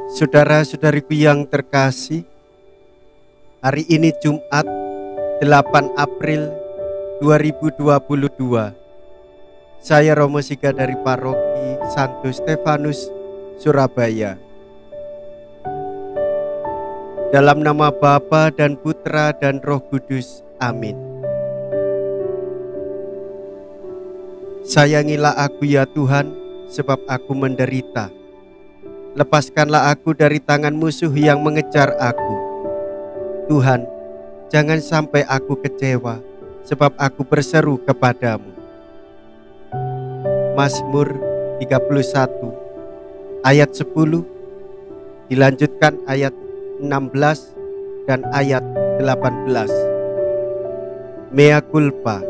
Saudara-saudariku yang terkasih, hari ini Jumat 8 April 2022. Saya Romo Siga dari Paroki Santo Stefanus, Surabaya. Dalam nama Bapa dan Putra dan Roh Kudus. Amin. Sayangilah aku ya Tuhan, sebab aku menderita. Lepaskanlah aku dari tangan musuh yang mengejar aku. Tuhan, jangan sampai aku kecewa, sebab aku berseru kepadamu. Mazmur 31 ayat 10 dilanjutkan ayat 16 dan ayat 18. Mea culpa,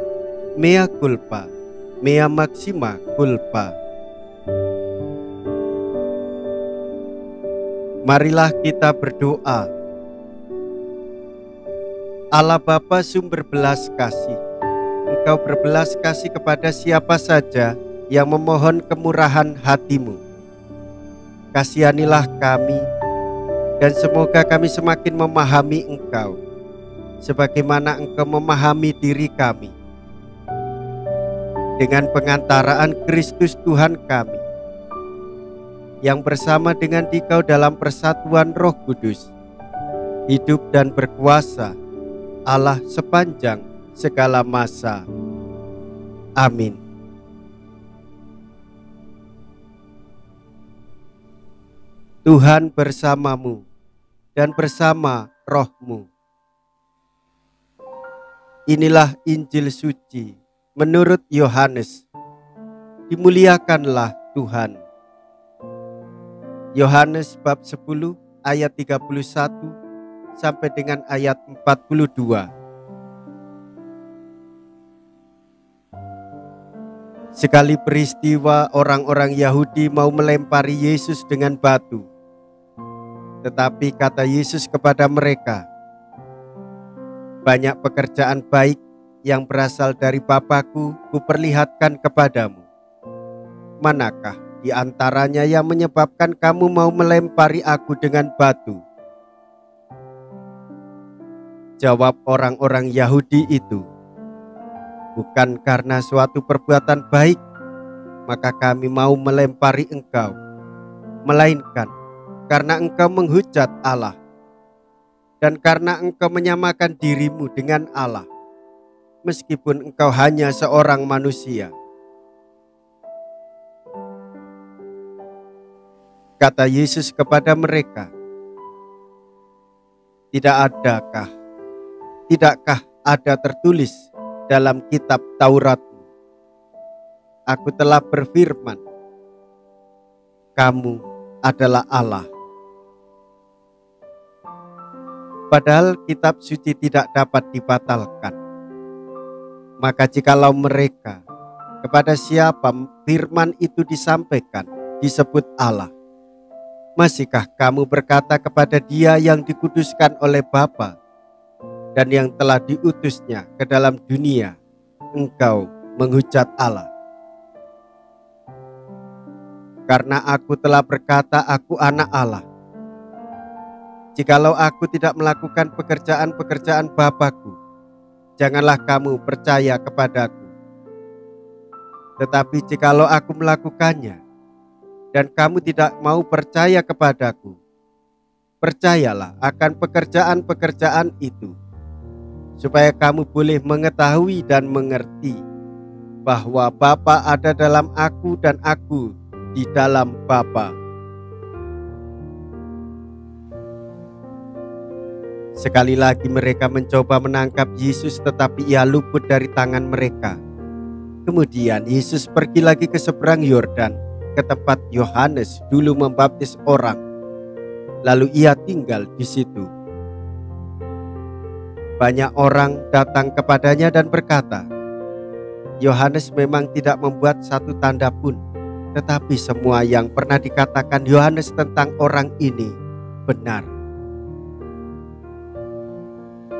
mea culpa, mea maxima culpa. Marilah kita berdoa. Allah Bapa sumber belas kasih, Engkau berbelas kasih kepada siapa saja yang memohon kemurahan hati-Mu. Kasihanilah kami, dan semoga kami semakin memahami Engkau, sebagaimana Engkau memahami diri kami. Dengan pengantaraan Kristus Tuhan kami, yang bersama dengan Dikau dalam persatuan Roh Kudus, hidup dan berkuasa Allah sepanjang segala masa. Amin. Tuhan bersamamu dan bersama rohmu. Inilah Injil suci menurut Yohanes. Dimuliakanlah Tuhan. Yohanes bab 10 ayat 31 sampai dengan ayat 42. Sekali peristiwa orang-orang Yahudi mau melempari Yesus dengan batu. Tetapi kata Yesus kepada mereka, "Banyak pekerjaan baik yang berasal dari Bapa-Ku kuperlihatkan kepadamu. Manakah di antaranya yang menyebabkan kamu mau melempari aku dengan batu?" Jawab orang-orang Yahudi itu, "Bukan karena suatu perbuatan baik, maka kami mau melempari engkau, melainkan karena engkau menghujat Allah, dan karena engkau menyamakan dirimu dengan Allah, meskipun engkau hanya seorang manusia." Kata Yesus kepada mereka, Tidakkah ada tertulis dalam kitab Tauratmu, Aku telah berfirman, kamu adalah Allah. Padahal kitab suci tidak dapat dibatalkan. Maka jikalau mereka kepada siapa firman itu disampaikan disebut Allah, masihkah kamu berkata kepada Dia yang dikuduskan oleh Bapa dan yang telah diutusnya ke dalam dunia, engkau menghujat Allah? Karena aku telah berkata aku anak Allah. Jikalau aku tidak melakukan pekerjaan-pekerjaan Bapa-Ku, janganlah kamu percaya kepadaku. Tetapi jikalau aku melakukannya, dan kamu tidak mau percaya kepadaku, percayalah akan pekerjaan-pekerjaan itu, supaya kamu boleh mengetahui dan mengerti bahwa Bapa ada dalam aku dan aku di dalam Bapa. Sekali lagi mereka mencoba menangkap Yesus, tetapi Ia luput dari tangan mereka. Kemudian Yesus pergi lagi ke seberang Yordan, ke tempat Yohanes dulu membaptis orang. Lalu Ia tinggal di situ. Banyak orang datang kepadanya dan berkata, Yohanes memang tidak membuat satu tanda pun, tetapi semua yang pernah dikatakan Yohanes tentang orang ini benar.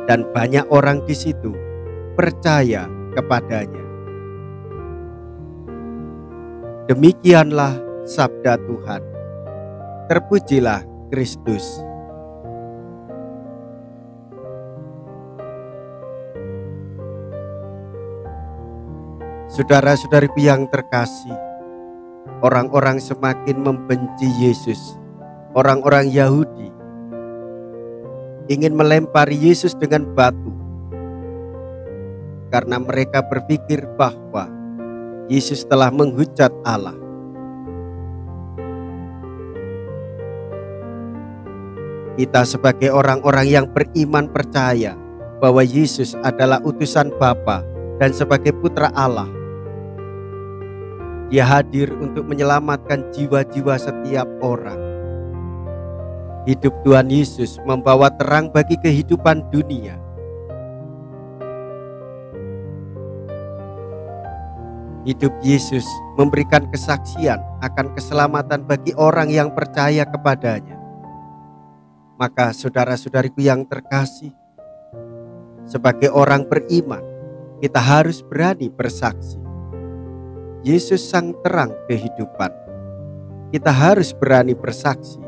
Dan banyak orang di situ percaya kepadanya. Demikianlah sabda Tuhan. Terpujilah Kristus. Saudara-saudariku yang terkasih, orang-orang semakin membenci Yesus. Orang-orang Yahudi ingin melempari Yesus dengan batu karena mereka berpikir bahwa Yesus telah menghujat Allah. Kita sebagai orang-orang yang beriman percaya bahwa Yesus adalah utusan Bapa dan sebagai putra Allah. Dia hadir untuk menyelamatkan jiwa-jiwa setiap orang. Hidup Tuhan Yesus membawa terang bagi kehidupan dunia. Hidup Yesus memberikan kesaksian akan keselamatan bagi orang yang percaya kepadanya. Maka saudara-saudariku yang terkasih, sebagai orang beriman, kita harus berani bersaksi. Yesus sang terang kehidupan. Kita harus berani bersaksi.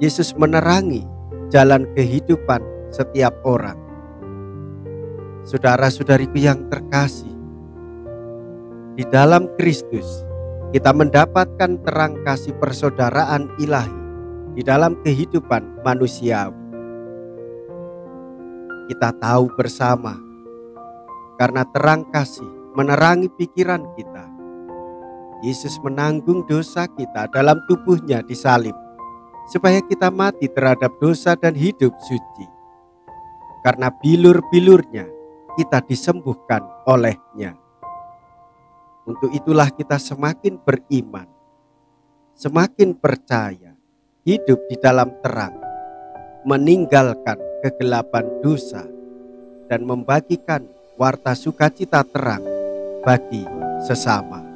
Yesus menerangi jalan kehidupan setiap orang. Saudara-saudariku yang terkasih, di dalam Kristus kita mendapatkan terang kasih persaudaraan ilahi di dalam kehidupan manusiawi. Kita tahu bersama, karena terang kasih menerangi pikiran kita, Yesus menanggung dosa kita dalam tubuhnya disalib, supaya kita mati terhadap dosa dan hidup suci. Karena bilur-bilurnya kita disembuhkan olehnya. Untuk itulah kita semakin beriman, semakin percaya, hidup di dalam terang, meninggalkan kegelapan dosa, dan membagikan warta sukacita terang bagi sesama.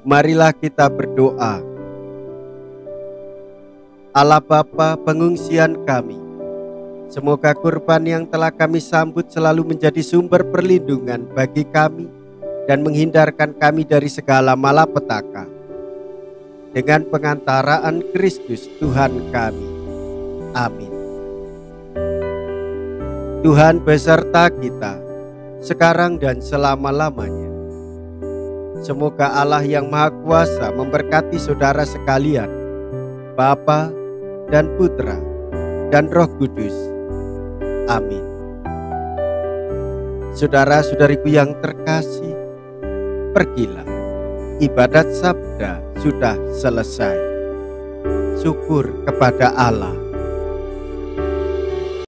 Marilah kita berdoa. Allah Bapa pengungsian kami, semoga kurban yang telah kami sambut selalu menjadi sumber perlindungan bagi kami dan menghindarkan kami dari segala malapetaka. Dengan pengantaraan Kristus Tuhan kami. Amin. Tuhan beserta kita, sekarang dan selama-lamanya. Semoga Allah yang Maha Kuasa memberkati saudara sekalian, Bapa dan Putra dan Roh Kudus. Amin. Saudara-saudariku yang terkasih, pergilah. Ibadat sabda sudah selesai. Syukur kepada Allah.